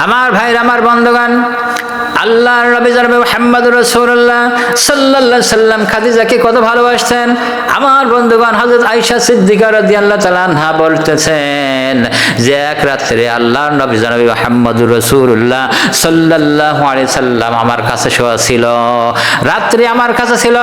আমার ভাইরা, আমার বন্ধুগণ, আল্লাহর নবী জনাব মুহাম্মদুর রাসূলুল্লাহ সাল্লাল্লাহু আলাইহি সাল্লাম খাদিজাকে কত ভালোবাসতেন। আমার বন্ধুগণ, হযরত আয়েশা সিদ্দিকা রাদিয়াল্লাহু তাআলা আনহা বলতেছেন যে এক রাত্রে আল্লাহর নবী জনাব মুহাম্মদুর রাসূলুল্লাহ সাল্লাল্লাহু আলাইহি সাল্লাম আমার কাছে শোয়া ছিল। রাত্রে আমার কাছে ছিল।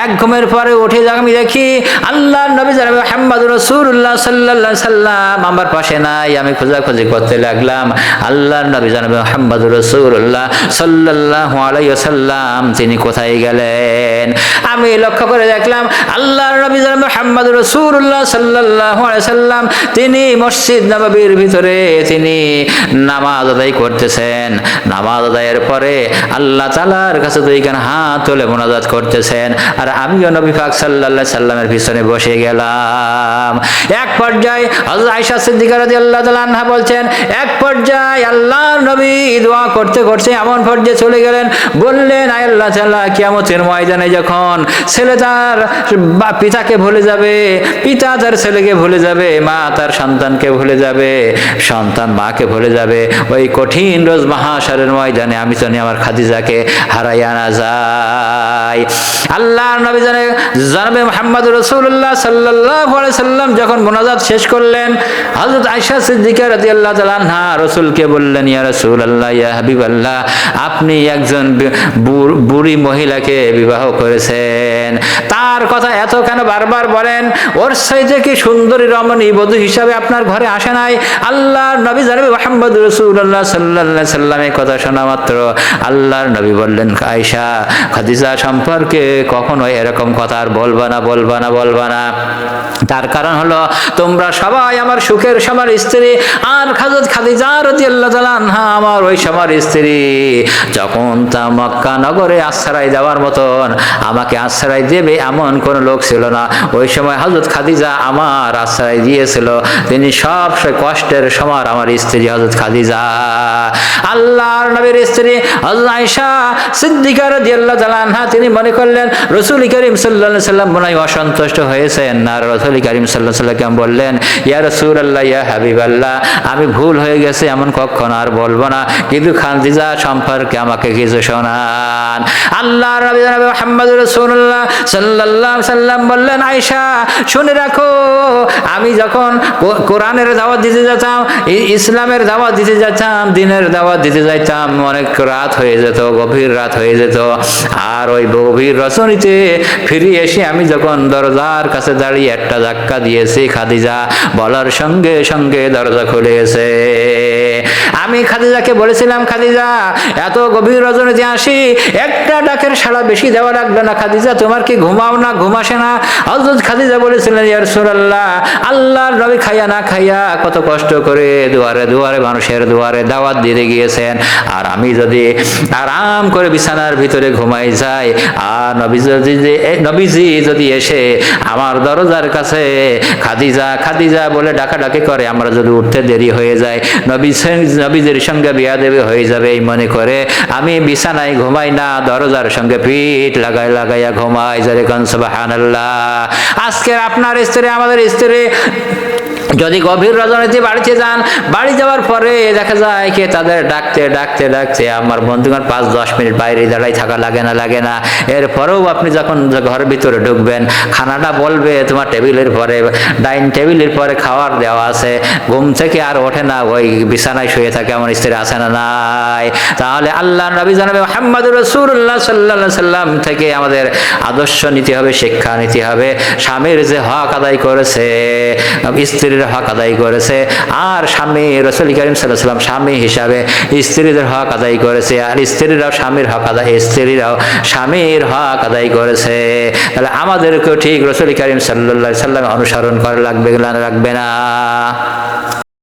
এক ঘুমের পরে উঠে আমি দেখি আল্লাহর নবী জনাব মুহাম্মদুর রাসূলুল্লাহ সাল্লাল্লাহু আলাইহি সাল্লাম আমার পাশে নাই। আমি খোঁজাখুঁজি করতে লাগলাম। আল্লাহর নবী জনাব মুহাম্মদুর রাসূলুল্লাহ সাল্লাল্লাহু আলাইহি ওয়াসাল্লাম তিনি কোথায় গেলেন? আমি লক্ষ্য করে দেখলাম আল্লাহর নবী জনাব মুহাম্মদুর রাসূলুল্লাহ সাল্লাল্লাহু আলাইহি ওয়াসাল্লাম তিনি মসজিদ নববীর ভিতরে তিনি নামাজ আদায় করতেছেন। নামাজ আদায়ের পরে আল্লাহ তাআলার কাছে দুইখান হাত তুলে মুনাজাত করতেছেন, আর আমিও নবী পাক সাল্লাল্লাহু আলাইহি সাল্লামের পিছনে বসে গেলাম। এক পর্যায়ে হযরত আয়েশা সিদ্দিকা রাদিয়াল্লাহু তাআলা আনহা বলছেন, এক পর্যায়ে আল্লাহর নবী দোয়া করতে করতে এমন পর্যায়ে চলে গেলেন, বললেন, আয় আল্লাহ তাআলা, কিয়ামতের ময়দানে যখন ছেলে তার পিতাকে ভুলে যাবে, পিতা তার ছেলেকে ভুলে যাবে, মা তার সন্তানকে ভুলে যাবে, সন্তান মাকে ভুলে যাবে, ওই কঠিন রোজ মাহশারের ময়দানে আমি জানি আমার খাদিজাকে হারাইয়া না যাই। আল্লাহর নবী জনাবে মুহাম্মদুর রাসূলুল্লাহ সাল্লাল্লাহু আলাইহি সাল্লাম যখন মুনাজাত শেষ করলেন, হযরত আয়েশা সিদ্দিকা রাদিয়াল্লাহু তাআলা আনহা রাসূলকে বললেন, ইয়া রাসূলুল্লাহ, ইয়া হাবিবাল্লাহ, আপনি একজন বুড়ি মহিলাকে বিবাহ করেছেন, তার কথা এত কেন বারবার বলেন? ওর চাইতে কি সুন্দরী রমণী বধূ হিসাবে আপনার ঘরে আসে নাই? আল্লাহর নবী জনাবে মুহাম্মদুর রাসূলুল্লাহ সাল্লাল্লাহু আলাইহি সাল্লামের কথা শোনা মাত্র আল্লাহর নবী বললেন, আয়েশা, খাদিজা সম্পর্কে কখনো এরকম কথা আর বলবা না, বলবা না, বলবা না। তার কারণ হলো তোমরা সবাই আমার সুখের সময় স্ত্রী, আর হযরত খাদিজা রাদিয়াল্লাহু তাআলা আনহা আমার ওই সময় স্ত্রী। যখন তা মক্কা নগরে আশ্রয় দেওয়ার মতন আমাকে আশ্রয় দেবে এমন কোন লোক ছিল না। ওই সময় হযরত খাদিজা আমার আশ্রয় দিয়েছিল। তিনি সব কষ্টের সময় আমার স্ত্রী হযরত খাদিজা। আল্লাহর নবীর স্ত্রী হযরত আয়েশা সিদ্দিকা রাদিয়াল্লাহু তাআলা আনহা তিনি মনে করলেন রাসূল করিম সাল্লাল্লাহু আলাইহি সাল্লাম মনে হয় অসন্তুষ্ট হয়েছেন। আর রাসূল করিম সাল্লাল্লাহু আলাইহি সাল্লাম বললেন, ইয়া রাসূলুল্লাহ, ইয়া হাবিবাল্লাহ, আমি ভুল হয়ে গেছে, এমন কখনো আর বলবো না, কিন্তু খাদিজা সম্পর্কে আমাকে কিছু শোনান। আল্লাহর নবী জনাব মুহাম্মদুর রাসূলুল্লাহ সাল্লাল্লাহু আলাইহি সাল্লাম বললেন, আয়েশা, শুনে রাখো, আমি যখন কোরআনের দাওয়াত দিতে যেতাম, ইসলামের দাওয়াত দিতে যেতাম, দ্বীনের দাওয়াত দিতে যাইতাম, অনেক রাত হয়ে যেত, গভীর রাত হয়ে যেত। আর ওই গভীর রজনীতে ফিরে এসে আমি যখন দরজার কাছে দাঁড়িয়ে একটা ধাক্কা দিয়েছি, খাদিজা বলার সঙ্গে সঙ্গে দরজা খুলে গেছে। আমি খাদিজাকে বলেছিলাম, খাদিজা, এত গভীর রজনীতে আসি, একটা ডাকের সাড়া বেশি দেওয়া লাগবে না, খাদিজা তোমার কি ঘুমাও না, ঘুম আসে না? হযরত খাদিজা বলেছিলেন, ইয়া রাসূলুল্লাহ, আল্লাহর নবী খাইয়া না খাইয়া কত কষ্ট করে দুয়ারে দুয়ারে মানুষের দুয়ারে দাওয়াত দিতে গিয়েছেন, আর আমি যদি আরাম করে বিছানার ভিতরে ঘুমাই যাই, আর নবীজি যদি এসে আমার দরজার কাছে খাদিজা খাদিজা বলে ডাকাডাকি করে, আমরা যদি উঠতে দেরি হয়ে যায়, নবীজির সঙ্গে বিয়াদবি হয়ে যাবে, এই মনে করে আমি বিছানায় ঘুমাই না, দরজার সঙ্গে পিঠ লাগাইয়া ঘুমাই। যেরকম সুবহানাল্লাহ। আজকে আপনার স্ত্রী, আমাদের স্ত্রী যদি গভীর রজনীতে বাড়িতে যান, বাড়ি যাওয়ার পরে দেখা যায় কি তাদের ডাকতে ডাকতে ডাকতে আমার বন্ধুগণ 5-10 মিনিট বাইরে দাঁড়াই থাকা লাগে না। এরপরেও আপনি যখন ঘরের ভিতরে ঢুকবেন, খানাটা বলবে তোমার টেবিলের পরে, ডাইনিং টেবিলের পরে খাবার দেওয়া আছে, ঘুম থেকে আর ওঠে না, ওই বিছানায় শুয়ে থাকে আমার স্ত্রী আছে না নাই? তাহলে আল্লাহর নবী জনাবে মুহাম্মদুর রাসূলুল্লাহ সাল্লাল্লাহু আলাইহি সাল্লাম থেকে আমাদের আদর্শ নিতে হবে, শিক্ষা নিতে হবে। স্বামীর যে হক আদায় করেছে, স্ত্রীর হক আদায় করেছে, আর স্বামী রাসূল করিম সাল্লাল্লাহু আলাইহি ওয়াসাল্লাম স্বামী হিসাবে স্ত্রীদের হক আদায় করেছে, আর স্ত্রীরাও স্বামীর হক আদায়, স্ত্রীরাও স্বামীর হক আদায় করেছে। তাহলে আমাদেরকেও ঠিক রাসূল করিম সাল্লাল্লাহু আলাইহি ওয়াসাল্লাম অনুসরণ করা লাগবে না?